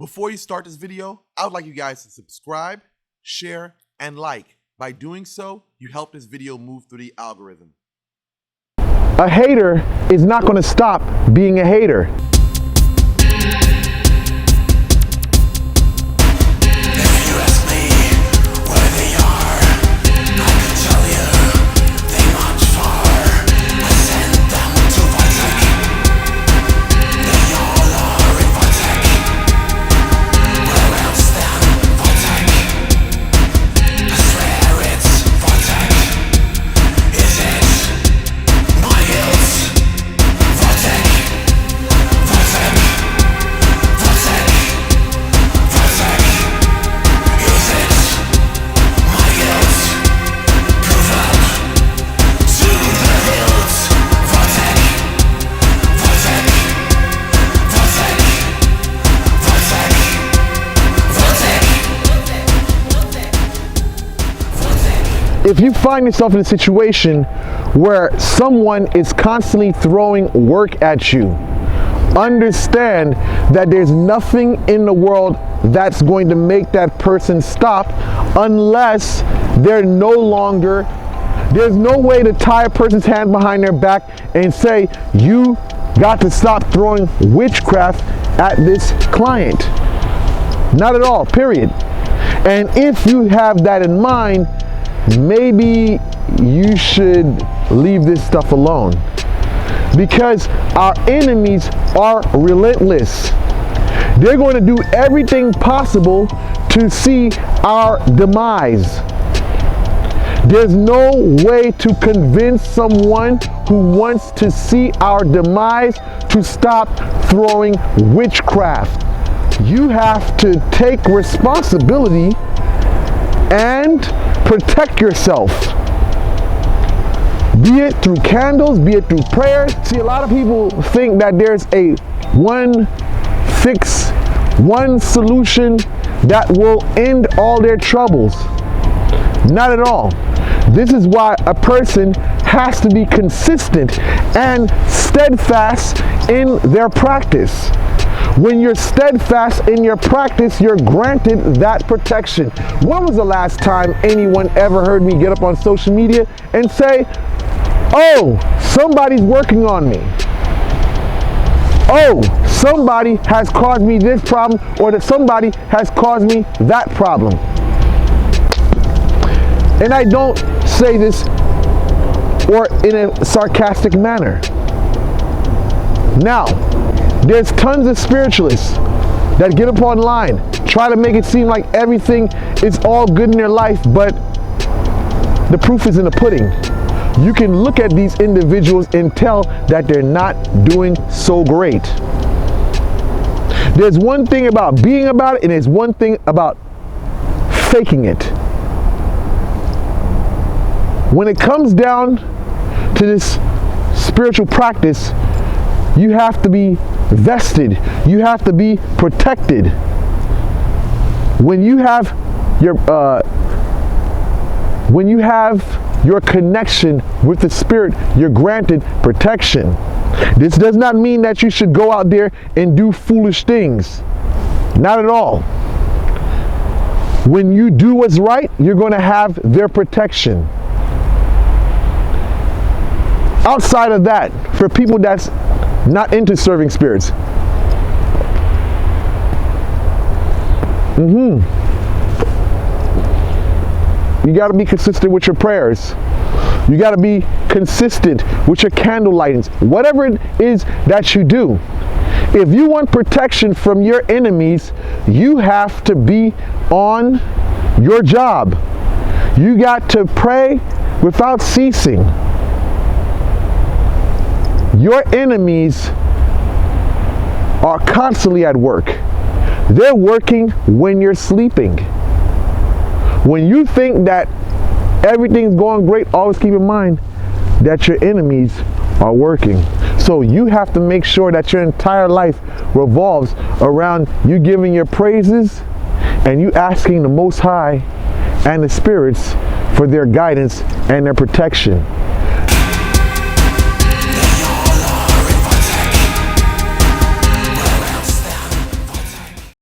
Before you start this video, I would like you guys to subscribe, share, and like. By doing so, you help this video move through the algorithm. A hater is not going to stop being a hater. If you find yourself in a situation where someone is constantly throwing work at you, understand that there's nothing in the world that's going to make that person stop unless there's no way to tie a person's hand behind their back and say, you got to stop throwing witchcraft at this client. Not at all, period. And if you have that in mind, maybe you should leave this stuff alone, because our enemies are relentless. They're going to do everything possible to see our demise. There's no way to convince someone who wants to see our demise to stop throwing witchcraft. You have to take responsibility and protect yourself, be it through candles, be it through prayers. See, a lot of people think that there's a one fix, one solution that will end all their troubles. Not at all. This is why a person has to be consistent and steadfast in their practice. When you're steadfast in your practice, you're granted that protection. When was the last time anyone ever heard me get up on social media and say, oh, somebody's working on me. Oh, somebody has caused me this problem, or that somebody has caused me that problem. And I don't say this or in a sarcastic manner. Now, there's tons of spiritualists that get up online, try to make it seem like everything is all good in their life, but the proof is in the pudding. You can look at these individuals and tell that they're not doing so great. There's one thing about being about it, and there's one thing about faking it. When it comes down to this spiritual practice, you have to be vested. You have to be protected. When you have your connection with the Spirit, you're granted protection. This does not mean that you should go out there and do foolish things. Not at all. When you do what's right, you're going to have their protection. Outside of that, for people that's not into serving spirits, you got to be consistent with your prayers. You got to be consistent with your candle lightings. Whatever it is that you do, if you want protection from your enemies, you have to be on your job. You got to pray without ceasing. Your enemies are constantly at work. They're working when you're sleeping. When you think that everything's going great, always keep in mind that your enemies are working. So you have to make sure that your entire life revolves around you giving your praises and you asking the Most High and the spirits for their guidance and their protection.